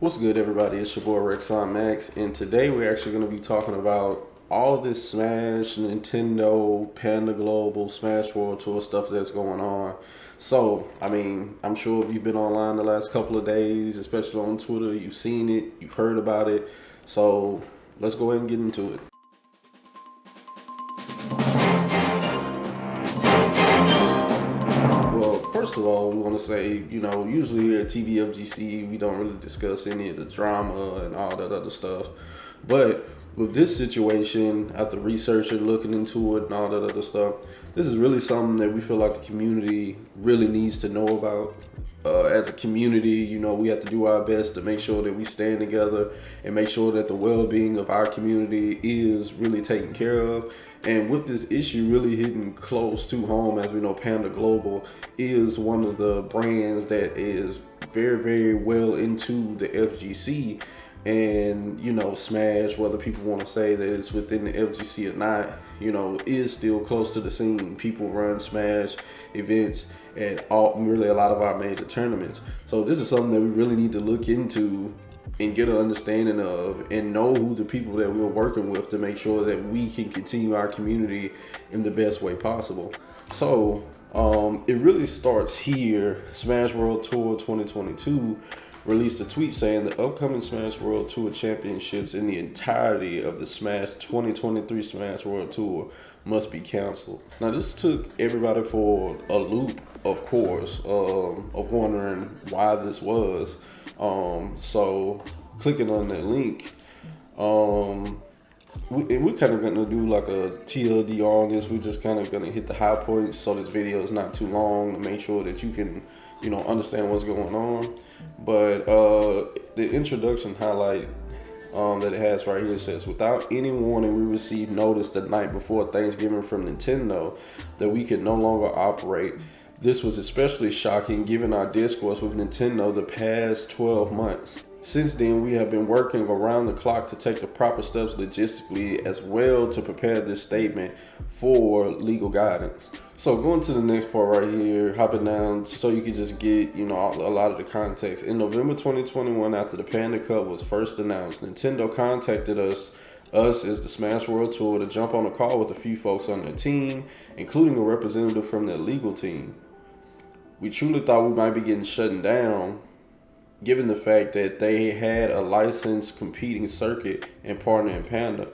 What's good, everybody? It's your boy Rexonmax, and today we're actually going to be talking about all of this Smash, Nintendo, Panda Global, Smash World Tour stuff that's going on. So, I'm sure if you've been online the last couple of days, especially on Twitter, you've seen it, you've heard about it. So, let's go ahead and get into it. Well, first of all, we want to say, usually here at TVFGC, we don't really discuss any of the drama and all that other stuff. But with this situation, after researching, looking into it, and all that other stuff, this is really something that we feel like the community really needs to know about. As a community, we have to do our best to make sure that we stand together and make sure that the well-being of our community is really taken care of. And with this issue really hitting close to home, as we know, Panda Global is one of the brands that is very, very well into the FGC. And, Smash, whether people want to say that it's within the FGC or not, is still close to the scene. People run Smash events at really a lot of our major tournaments. So this is something that we really need to look into and get an understanding of and know who the people that we're working with to make sure that we can continue our community in the best way possible. So it really starts here. Smash World Tour 2022 released a tweet saying the upcoming Smash World Tour championships in the entirety of the Smash 2023 Smash World Tour must be canceled. Now, this took everybody for a loop, of course, of wondering why this was. So clicking on that link, we're kind of going to do like a TLD on this. We're just kind of going to hit the high points so this video is not too long to make sure that you can, understand what's going on. But the introduction highlight that it has right here says, without any warning, we received notice the night before Thanksgiving from Nintendo that we could no longer operate. This was especially shocking given our discourse with Nintendo the past 12 months. Since then, we have been working around the clock to take the proper steps logistically as well to prepare this statement for legal guidance. So going to the next part right here, hopping down so you can just get, a lot of the context. In November 2021, after the Panda Cup was first announced, Nintendo contacted us as the Smash World Tour to jump on a call with a few folks on their team, including a representative from their legal team. We truly thought we might be getting shut down, given the fact that they had a licensed competing circuit and partner in Panda.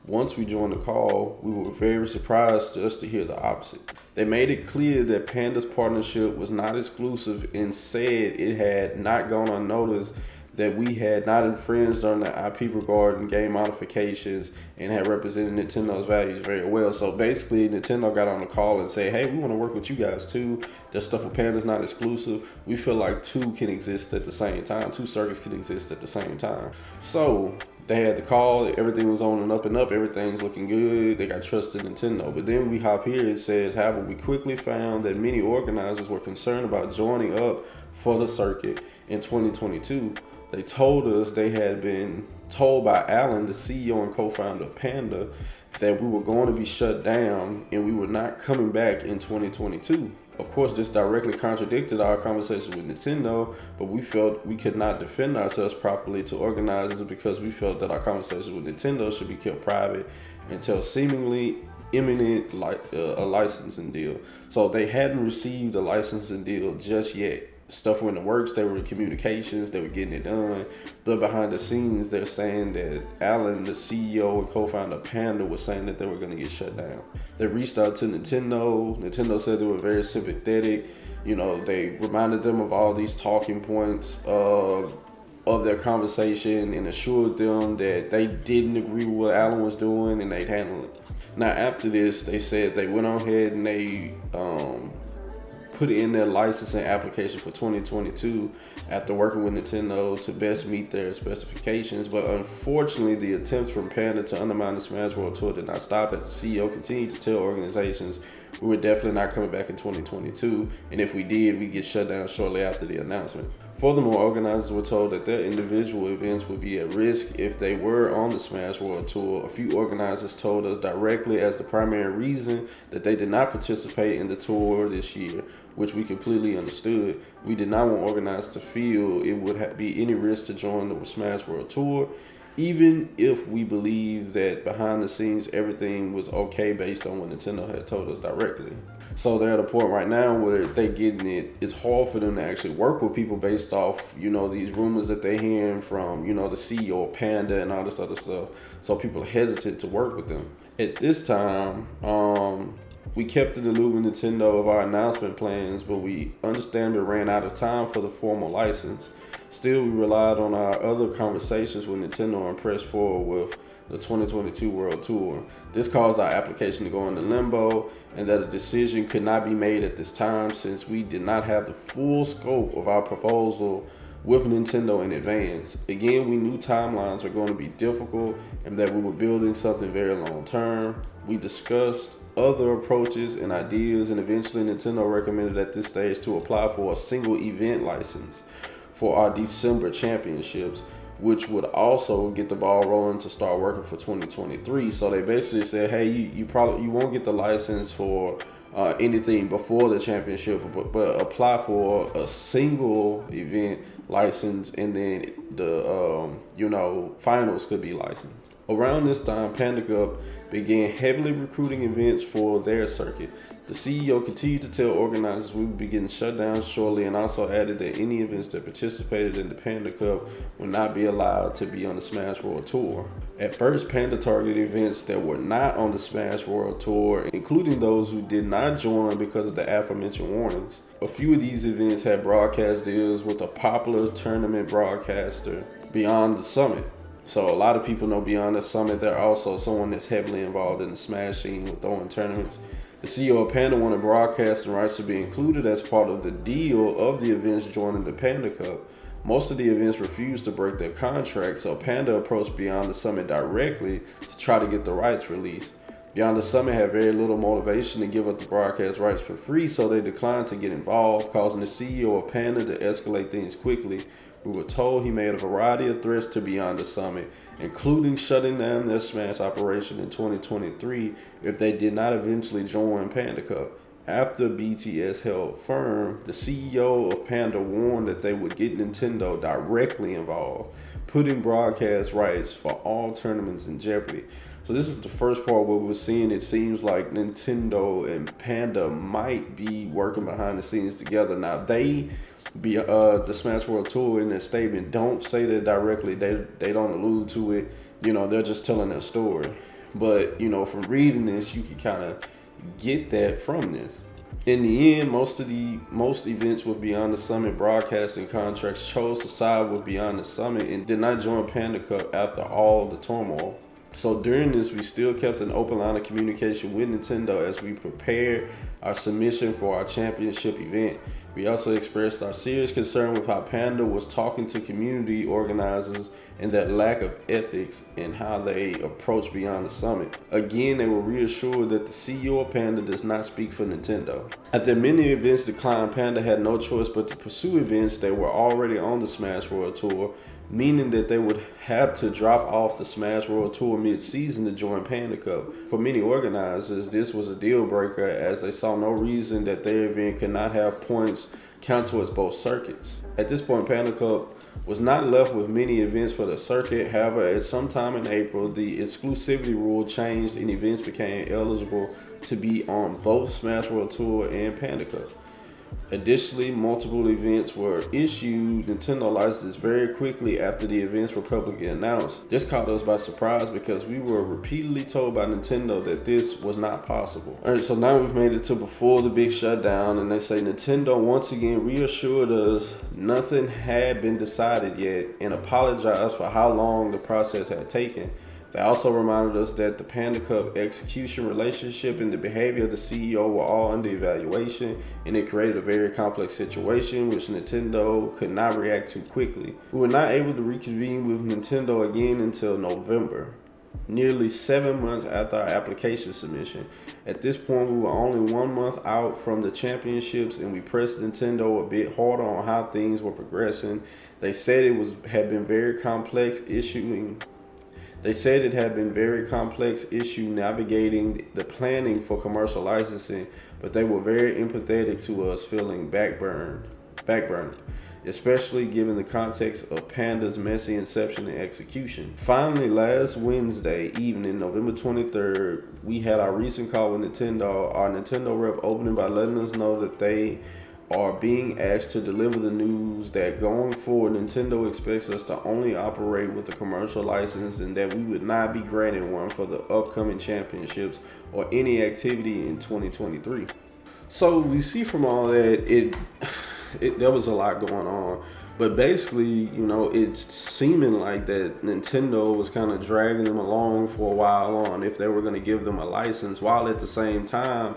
Once we joined the call, we were very surprised just to hear the opposite. They made it clear that Panda's partnership was not exclusive and said it had not gone unnoticed, that we had not infringed on the IP regarding game modifications and had represented Nintendo's values very well. So basically, Nintendo got on the call and said, hey, we want to work with you guys too. That stuff with Panda's not exclusive. We feel like two can exist at the same time. Two circuits can exist at the same time. So they had the call, everything was on and up, everything's looking good, they got trust in Nintendo. But then we hop here, it says, however, we quickly found that many organizers were concerned about joining up for the circuit in 2022. They told us they had been told by Alan, the CEO and co-founder of Panda, that we were going to be shut down and we were not coming back in 2022. Of course, this directly contradicted our conversation with Nintendo, but we felt we could not defend ourselves properly to organizers because we felt that our conversation with Nintendo should be kept private until seemingly imminent a licensing deal. So they hadn't received a licensing deal just yet. Stuff were in the works, they were in communications, they were getting it done. But behind the scenes, they're saying that Alan, the CEO and co-founder of Panda, was saying that they were going to get shut down. They reached out to Nintendo. Nintendo said they were very sympathetic. They reminded them of all these talking points of their conversation and assured them that they didn't agree with what Alan was doing and they'd handle it. Now, after this, they said they went on ahead and they put in their licensing application for 2022 after working with Nintendo to best meet their specifications. But unfortunately, the attempts from Panda to undermine the Smash World Tour did not stop, as the CEO continued to tell organizations we were definitely not coming back in 2022, and if we did, we'd get shut down shortly after the announcement. Furthermore, organizers were told that their individual events would be at risk if they were on the Smash World Tour. A few organizers told us directly as the primary reason that they did not participate in the tour this year, which we completely understood. We did not want organizers to feel it would be any risk to join the Smash World Tour, even if we believe that behind the scenes everything was okay based on what Nintendo had told us directly. So they're at a point right now where they're getting it's hard for them to actually work with people based off, these rumors that they're hearing from, the CEO of Panda and all this other stuff. So people are hesitant to work with them. At this time, we kept in the loop with Nintendo of our announcement plans, but we understandably ran out of time for the formal license. Still, we relied on our other conversations with Nintendo and pressed forward with the 2022 World Tour. This caused our application to go into limbo, and that a decision could not be made at this time since we did not have the full scope of our proposal with Nintendo in advance. Again, we knew timelines were going to be difficult and that we were building something very long term. We discussed other approaches and ideas, and eventually Nintendo recommended at this stage to apply for a single event license for our December championships, which would also get the ball rolling to start working for 2023. So they basically said, hey, you won't get the license for anything before the championship, but apply for a single event license, and then the finals could be licensed. Around this time, Panda Cup began heavily recruiting events for their circuit. The CEO continued to tell organizers we would be getting shut down shortly, and also added that any events that participated in the Panda Cup would not be allowed to be on the Smash World Tour. At first, Panda targeted events that were not on the Smash World Tour, including those who did not join because of the aforementioned warnings. A few of these events had broadcast deals with a popular tournament broadcaster, Beyond the Summit. So a lot of people know Beyond the Summit. They're also someone that's heavily involved in the Smash scene with throwing tournaments. The CEO of Panda wanted broadcasting rights to be included as part of the deal of the events joining the Panda Cup. Most of the events refused to break their contract, so Panda approached Beyond the Summit directly to try to get the rights released. Beyond the Summit had very little motivation to give up the broadcast rights for free, so they declined to get involved, causing the CEO of Panda to escalate things quickly. We were told he made a variety of threats to Beyond the Summit, including shutting down their Smash operation in 2023 if they did not eventually join Panda Cup. After BTS held firm, the CEO of Panda warned that they would get Nintendo directly involved, putting broadcast rights for all tournaments in jeopardy. So this is the first part where we're seeing it seems like Nintendo and Panda might be working behind the scenes together. Now the Smash World Tour in their statement don't say that directly. They don't allude to it. They're just telling their story. But from reading this, you can kind of get that from this. In the end, most events with Beyond the Summit broadcasting contracts chose to side with Beyond the Summit and did not join Panda Cup after all the turmoil. So during this, we still kept an open line of communication with Nintendo as we prepared our submission for our championship event. We also expressed our serious concern with how Panda was talking to community organizers and that lack of ethics in how they approach Beyond the Summit. Again, they were reassured that the CEO of Panda does not speak for Nintendo. After many events declined, Panda had no choice but to pursue events that were already on the Smash World Tour, meaning that they would have to drop off the Smash World Tour mid-season to join Panda Cup. For many organizers, this was a deal breaker as they saw no reason that their event could not have points count towards both circuits. At this point, Panda Cup was not left with many events for the circuit. However, at some time in April, the exclusivity rule changed and events became eligible to be on both Smash World Tour and Panda Cup. Additionally, multiple events were issued Nintendo licenses very quickly after the events were publicly announced. This caught us by surprise because we were repeatedly told by Nintendo that this was not possible. Alright, so now we've made it to before the big shutdown, and they say Nintendo once again reassured us nothing had been decided yet and apologized for how long the process had taken. They also reminded us that the Panda Cup execution relationship and the behavior of the CEO were all under evaluation, and it created a very complex situation which Nintendo could not react to quickly. We were not able to reconvene with Nintendo again until November. nearly 7 months after our application submission. At this point, we were only 1 month out from the championships, and we pressed Nintendo a bit harder on how things were progressing. They said had been very complex issuing. They said it had been very complex issue navigating the planning for commercial licensing, but they were very empathetic to us feeling backburned, especially given the context of Panda's messy inception and execution. Finally, last Wednesday evening, November 23rd, we had our recent call with Nintendo. Our Nintendo rep opening by letting us know that they are being asked to deliver the news that going forward, Nintendo expects us to only operate with a commercial license and that we would not be granted one for the upcoming championships or any activity in 2023. So we see from all that, there was a lot going on. But basically, it's seeming like that Nintendo was kind of dragging them along for a while on if they were going to give them a license, while at the same time,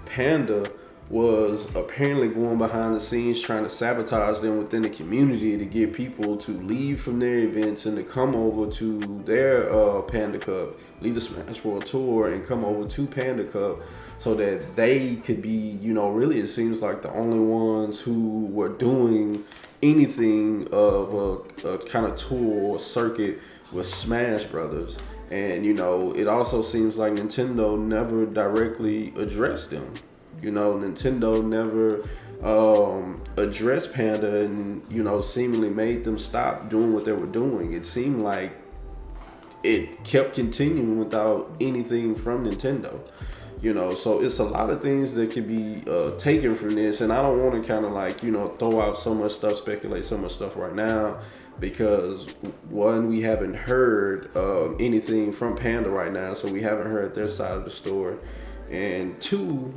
Panda was apparently going behind the scenes trying to sabotage them within the community to get people to leave from their events and to come over to their Panda Cup, leave the Smash World Tour and come over to Panda Cup so that they could be, really it seems like the only ones who were doing anything of a kind of tour or circuit with Smash Brothers. And, it also seems like Nintendo never directly addressed them. Nintendo never addressed Panda and, seemingly made them stop doing what they were doing. It seemed like it kept continuing without anything from Nintendo. So it's a lot of things that could be taken from this. And I don't want to kind of throw out so much stuff, speculate so much stuff right now. Because one, we haven't heard anything from Panda right now. So we haven't heard their side of the story. And two,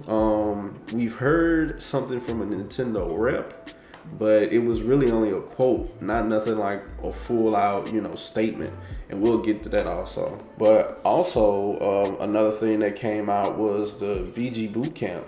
we've heard something from a Nintendo rep, but it was really only a quote, not nothing like a full out, statement. And we'll get to that also. But also, another thing that came out was the VG Bootcamp.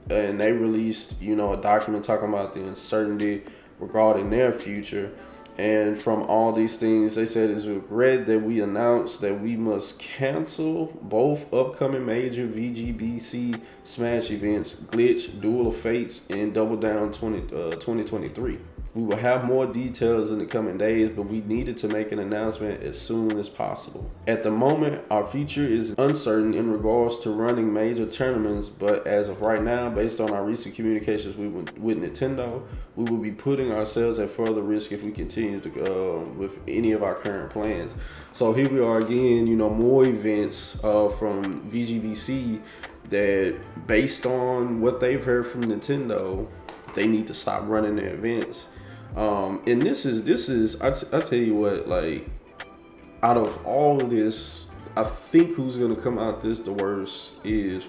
And they released, a document talking about the uncertainty regarding their future. And from all these things, they said it's with regret that we announced that we must cancel both upcoming major VGBC Smash events, Glitch, Duel of Fates, and Double Down 2023. We will have more details in the coming days, but we needed to make an announcement as soon as possible. At the moment, our future is uncertain in regards to running major tournaments, but as of right now, based on our recent communications with Nintendo, we will be putting ourselves at further risk if we continue to with any of our current plans. So here we are again, more events from VGBC that, based on what they've heard from Nintendo, they need to stop running their events. And this is I tell you what, like, out of all of this, I think who's gonna come out this the worst is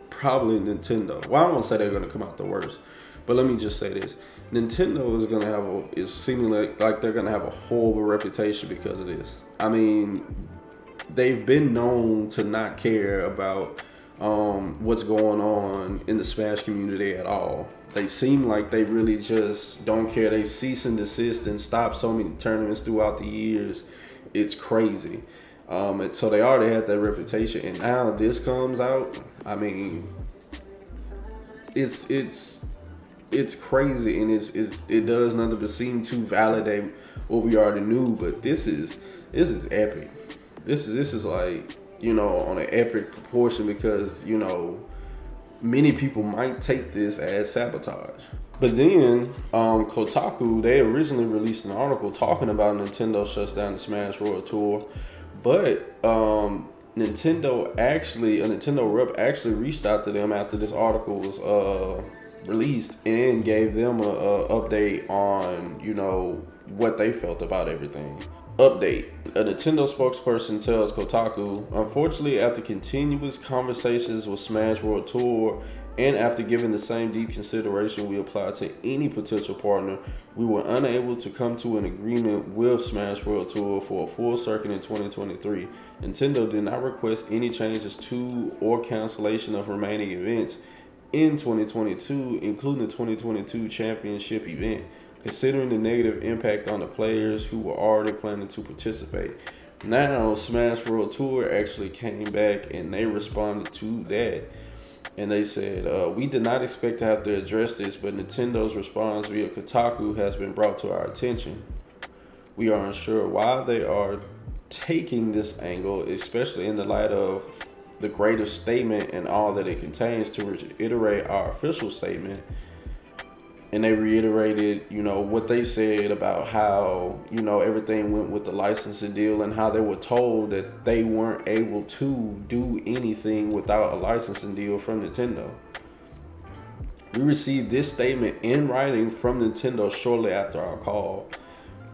probably Nintendo. Well, I don't want to say they're gonna come out the worst, but let me just say this: Nintendo is gonna is seeming like they're gonna have a horrible reputation because of this. I mean, they've been known to not care about what's going on in the Smash community at all. They seem like they really just don't care. They cease and desist and stop so many tournaments throughout the years. It's crazy. So they already had that reputation, and now this comes out. I mean, it's crazy, and it does nothing but seem to validate what we already knew. But this is epic. This is like, on an epic proportion, because many people might take this as sabotage. But then Kotaku, they originally released an article talking about Nintendo shuts down the Smash World Tour, but Nintendo rep actually reached out to them after this article was released and gave them a update on what they felt about everything. Update. A Nintendo spokesperson tells Kotaku, unfortunately, after continuous conversations with Smash World Tour and after giving the same deep consideration we applied to any potential partner, we were unable to come to an agreement with Smash World Tour for a full circuit in 2023. Nintendo did not request any changes to or cancellation of remaining events in 2022, including the 2022 championship event. Considering the negative impact on the players who were already planning to participate, Now, Smash World Tour actually came back and they responded to that. And they said, we did not expect to have to address this, but Nintendo's response via Kotaku has been brought to our attention. We are unsure why they are taking this angle, especially in the light of the greater statement and all that it contains, to reiterate our official statement. And they reiterated, what they said about how, everything went with the licensing deal and how they were told that they weren't able to do anything without a licensing deal from Nintendo. We received this statement in writing from Nintendo shortly after our call.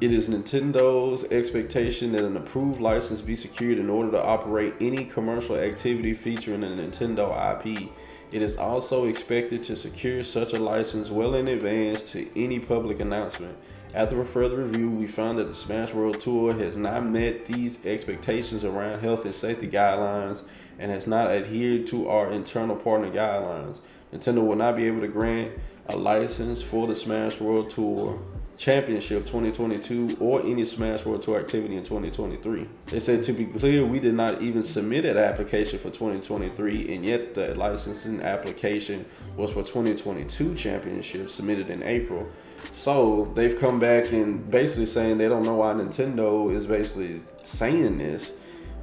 It is Nintendo's expectation that an approved license be secured in order to operate any commercial activity featuring a Nintendo IP. It is also expected to secure such a license well in advance to any public announcement. After a further review, we found that the Smash World Tour has not met these expectations around health and safety guidelines and has not adhered to our internal partner guidelines. Nintendo will not be able to grant a license for the Smash World Tour Championship 2022 or any Smash World Tour activity in 2023. They said, to be clear, we did not even submit an application for 2023, and yet the licensing application was for 2022 championship submitted in April. So they've come back and basically saying they don't know why Nintendo is basically saying this,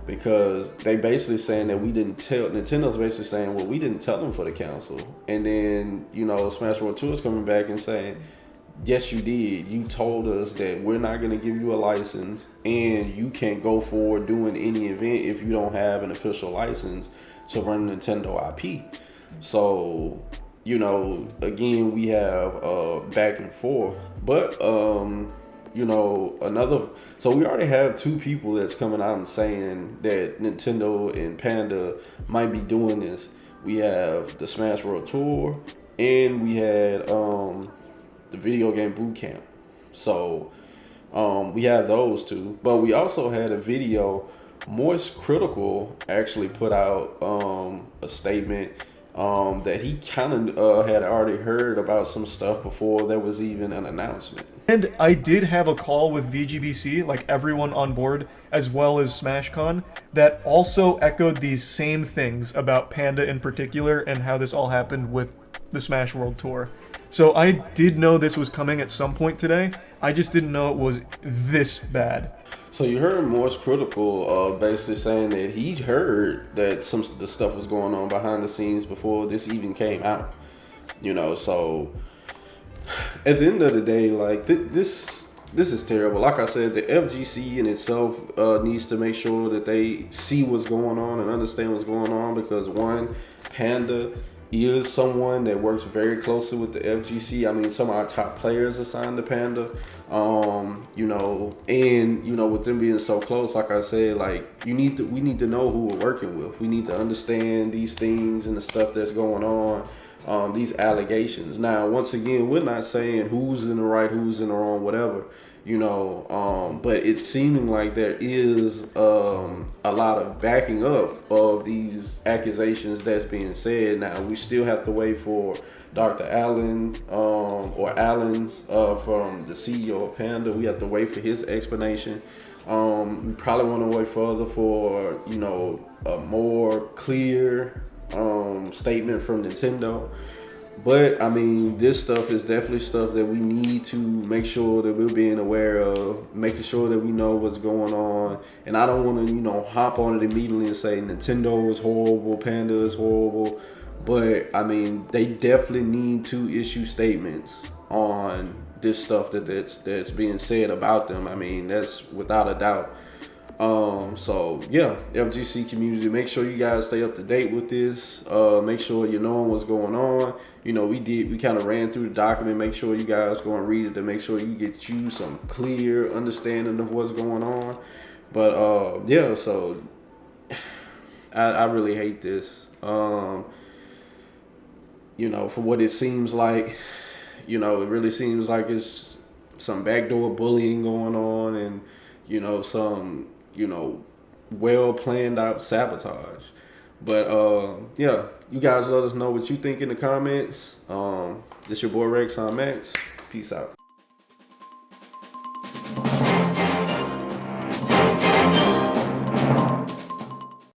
because they basically saying that we didn't tell. Nintendo's basically saying, well, we didn't tell them for the council. And then, Smash World Tour is coming back and saying, yes, you did. You told us that we're not going to give you a license and you can't go forward doing any event if you don't have an official license to run Nintendo IP. So, again, we have back and forth. But, so we already have two people that's coming out and saying that Nintendo and Panda might be doing this. We have the Smash World Tour and we had the video game boot camp. So we have those two, but we also had a video. Moist Critical actually put out a statement that he kind of had already heard about some stuff before there was even an announcement. And I did have a call with VGBC, like everyone on board, as well as SmashCon, that also echoed these same things about Panda in particular and how this all happened with the Smash World Tour. So I did know this was coming at some point today. I just didn't know it was this bad. So you heard Morse Critical basically saying that he heard that some of the stuff was going on behind the scenes before this even came out. So at the end of the day, like this is terrible. Like I said, the FGC in itself needs to make sure that they see what's going on and understand what's going on, because one, Panda is someone that works very closely with the FGC. I mean, some of our top players are signed to Panda. With them being so close, like I said, like we need to know who we're working with. We need to understand these things and the stuff that's going on, these allegations. Now, once again, we're not saying who's in the right, who's in the wrong, whatever. But it's seeming like there is a lot of backing up of these accusations that's being said. Now, we still have to wait for Dr. Allen or Allen's from the CEO of Panda. We have to wait for his explanation. We probably want to wait further for, a more clear statement from Nintendo. But I mean, this stuff is definitely stuff that we need to make sure that we're being aware of, making sure that we know what's going on. And I don't want to, hop on it immediately and say Nintendo is horrible, Panda is horrible. But I mean, they definitely need to issue statements on this stuff that's being said about them. I mean, that's without a doubt. So yeah, FGC community, make sure you guys stay up to date with this. Make sure you're knowing what's going on. We kind of ran through the document. Make sure you guys go and read it to make sure you get you some clear understanding of what's going on. But yeah, so I really hate this. For what it seems like, it really seems like it's some backdoor bullying going on, and some well planned out sabotage. But yeah, you guys let us know what you think in the comments. This your boy Rexonmax. Peace out.